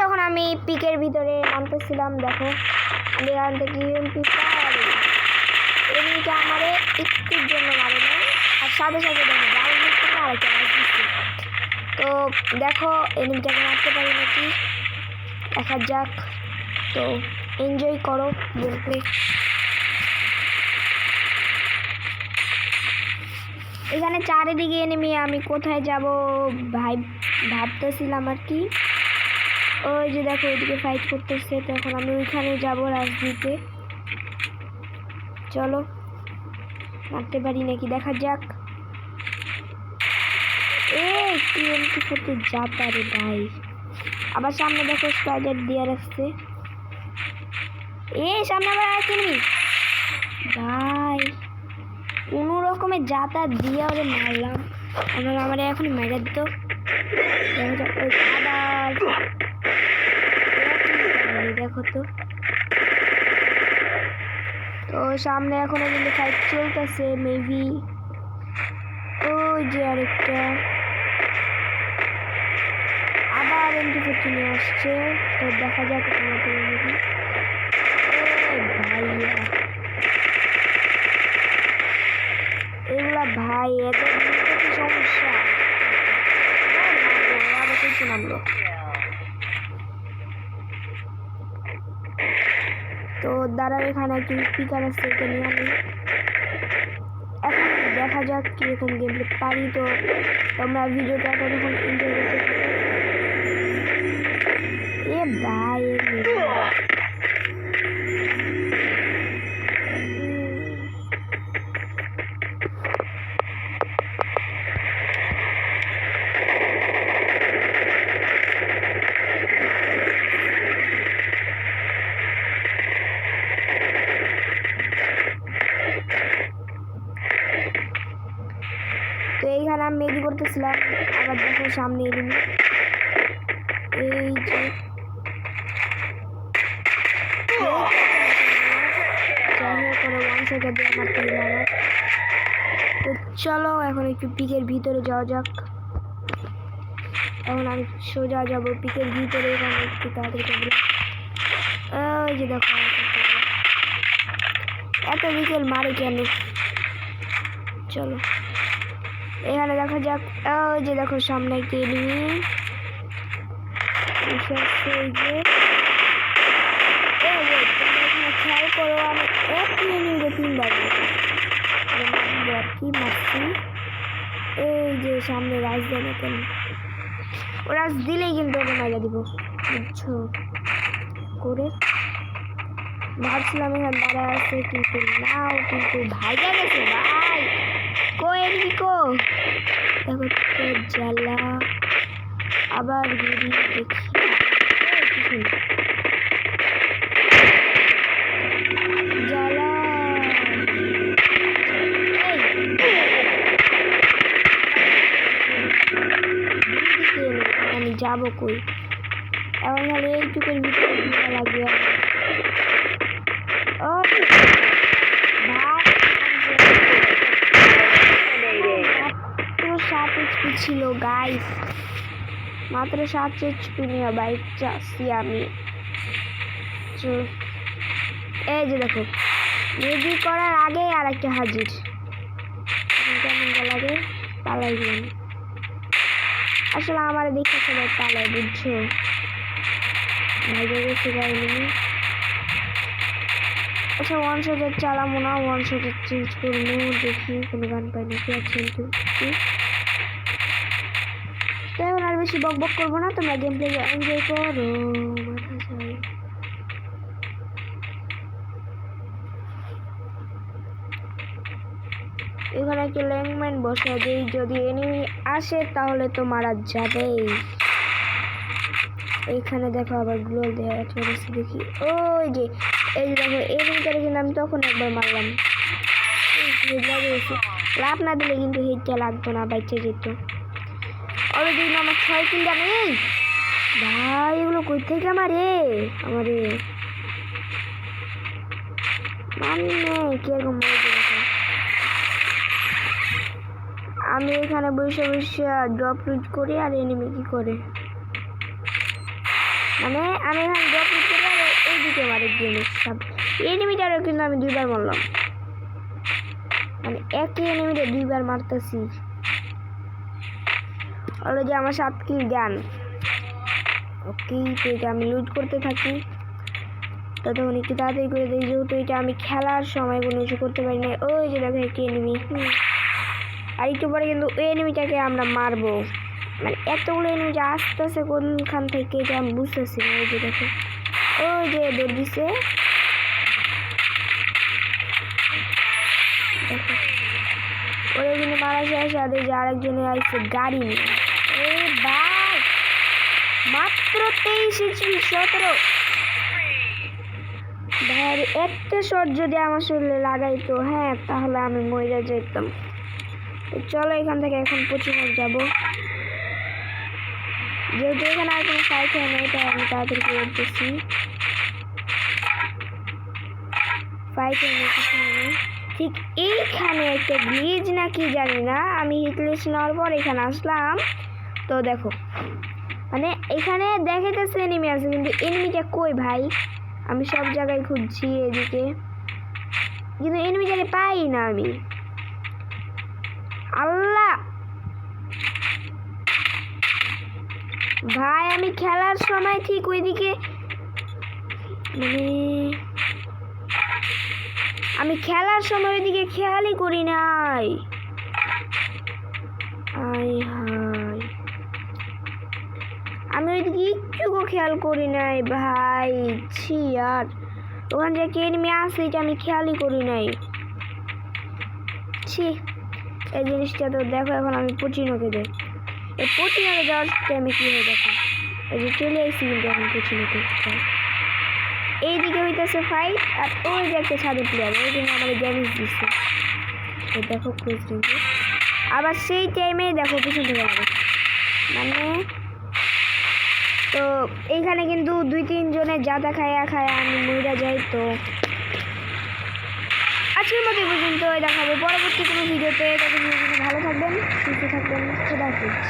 যখন আমি পিকের ভিতরে নামতেছিলাম, দেখো আমি এখান থেকে ইউএমপি এমনিটা আমারে একটুর জন্য মারে না, আর সাথে সাথে দেখো ডাউনলোড করে আরেকটা ম্যাচ দিচ্ছে। তো দেখো এনিমিটাকে মারতে পারি নাকি, দেখা যাক। তো এনজয় করো গেম প্লে। এখানে চারিদিকে এনিমি, আমি কোথায় যাব ভাই ভাবতেছিলাম আর কি। ওই যে দেখো ওইদিকে ফাইট করতেছে, তো এখন আমি ওইখানে যাবো রাজনীতিতে। চলো মারতে পারি নাকি দেখা যাক। কি করতে যা পারে ভাই, আবার সামনে দেখো স্পাইডার দিয়ে রাখছে। সামনে আবার আসেনি ভাই, কোনো রকমের যাতায়াত দিয়ে ওরে মারলাম। আমার এখন মেরে দিত। দেখো তো সামনে এখনো কিন্তু ফাইট চলতেছে মেবি। ওই যে আরেকটা আবার এমটি নিয়ে আসছে, তো দেখা যাক তোমাদের ভাইয়া। এগুলা ভাই এদের কি সমস্যা, আবার কিছু নামলো। তো দাঁড়াও এখানে একটু স্পিকার আছে, এটা নিয়ে আমি এখন দেখা যাক কিরকম গেম পারি। তো তোমরা ভিডিওটা ততক্ষণ এনজয় করতে থাকো। ভাই তো এইখানে আমি মেগি করতেছিলাম, আবার দেখো সামনে এলিমি। এই যে তো চলো এখন একটু পিকের ভিতরে যাওয়া যাক। এখন আমি সোজা যাবো পিকের ভিতরে, এখানে একটু তাড়াতাড়ি করবো। ওই যে দেখো এত বিকেল মারে কেন। চলো এখানে দেখা যাক। ওই যে দেখো সামনে একটি এনিমি, খেয়াল করো আমি একটি এনিমিকে 3 বার কি মারছি। এই যে সামনে রাজ দেয় না কেন, ও রাজ দিলেই কিন্তু ওকে মারা দিব বুঝছো করে। ভাবছিলাম এখানে দাঁড়া আছে, কিন্তু নাও কিন্তু ভাইজা গেছে ভাই। কই এনিমিকো দেখো তো জ্বালা, আবার ঘুরি দেখি জ্বালা। আমি যাবো কই এখন, হলে এইটুকুর ভিতরে লাগবে। মাত্র 7 HP ছিল গাইস, মাত্র 7 HP নিয়ে বাইক চাচ্ছি আমি। এই যে দেখো রেডি করার আগে আর একটা হাজির, কেমন লাগে পালাই গেলাম। আসলে আমার দেখে সবাই পালায় বুঝছো, ভাইজা গেছে গাড়ি। আচ্ছা ওয়ান শটের চালাবো না, ওয়ান শটের চেঞ্জ করবো, দেখি কোনো গান পাই নাকি আছে। তো এখন আর বেশি বক বক করবো না, তোমরা গেম প্লে এনজয় করো। এখানে একটা ল্যাংম্যান বসা দেই, যদি এনিমি আসে তাহলে তো মারা যাবেই। এইখানে দেখো আবার গ্লোল দেওয়া আছে দেখি। ওই যে এই যে দেখো এনিমিটারে কিন্তু আমি তখন একবার মারলাম, লাভ না দিলে কিন্তু হিটটা লাগতো না, বাচ্চা যেত। অলরেডি আমার 6 কিল নেই ভাই, এগুলো কই থেকে আমারে মানে কিরকম আমি এখানে বসে বসে ড্রপ লুট করি, আর এনিমি কি করে মানে আমি এখানে ড্রপ করতে পারি এইদিকে মারে জিনিস সব এনিমিটারও কিন্তু আমি 2বার মারলাম মানে একই এনিমিটা 2বার মারতেছি অলরেডি আমার 7 কিল গান ওকে তো এটা আমি লুট করতে থাকি ততক্ষণ একটু তাড়াতাড়ি করে দিই যেহেতু এটা আমি খেলার সময় কোনো কিছু করতে পারি না ওই যে দেখো একটি এনিমি আর একটু পরে কিন্তু ওই এনিমিটাকে আমরা মারবো মানে এতগুলো এনিমি যে আসতেছে কোনখান থেকে এটা আমি বুঝতেছি না ওই যে দেখো ওই যে দৌড় দিচ্ছে ওরা কিন্তু মারা শেষ আর এই যে আরেকজনে আসছে গাড়ি নিয়ে এই ভাই মাত্র 23 HP 17 ভাই একটা শট যদি আমার শরীরে লাগাইতো হ্যাঁ তাহলে আমি মরে যেতাম চলো এখান থেকে এখন পচিমক যাবো যেহেতু এখানে আর কোনো ফাইট হয় না এটা আমি তাড়াতাড়ি করতেছি ফাইট হয়নি কিছু হয়নি ঠিক এইখানে একটা গ্লিচ না কি জানি না আমি হিটলিস্ট নেওয়ার পর এখানে আসলাম তো দেখো মানে এখানে দেখাইতেছে এনিমি আছে কিন্তু এনিমিটা কই ভাই আমি সব জায়গায় খুঁজছি এদিকে কিন্তু এনিমিটাকে পাই না আমি আল্লাহ ভাই আমি খেলার সময় ঠিক ওইদিকে মানে আমি খেলার সময় ওইদিকে খেয়ালই করি নাই আমি ওইদিকে একটুকু খেয়াল করি নাই ভাই ছি আর ওখানে যে এনিমি আছে এটা আমি খেয়ালই করি নাই ছি এই জিনিসটা তো দেখো এখন আমি পচিনোকে যাই এই পচিনোকে যাওয়ার টাইমে কী হয় দেখো এই যে চলে আসছি কিন্তু এখন পচিনোকে এইদিকে হইতেছে ফাইট আর ওই যে একটা ছাদের প্লেয়ার ওই জন্য আমাদের ড্যামেজ দিচ্ছে তো দেখো ক্লোজ রেঞ্জে আবার সেই টাইমে দেখো পিছন থেকে যাবে মানে তো এইখানে কিন্তু 2-3 জনের জাদা খায়া আমি মইরা যাই তো আজকের মতো পর্যন্ত দেখাবো পরবর্তী কোনো ভিডিওতে ততদিন ভালো থাকবেন সুস্থ থাকবেন খোদা হাফেজ।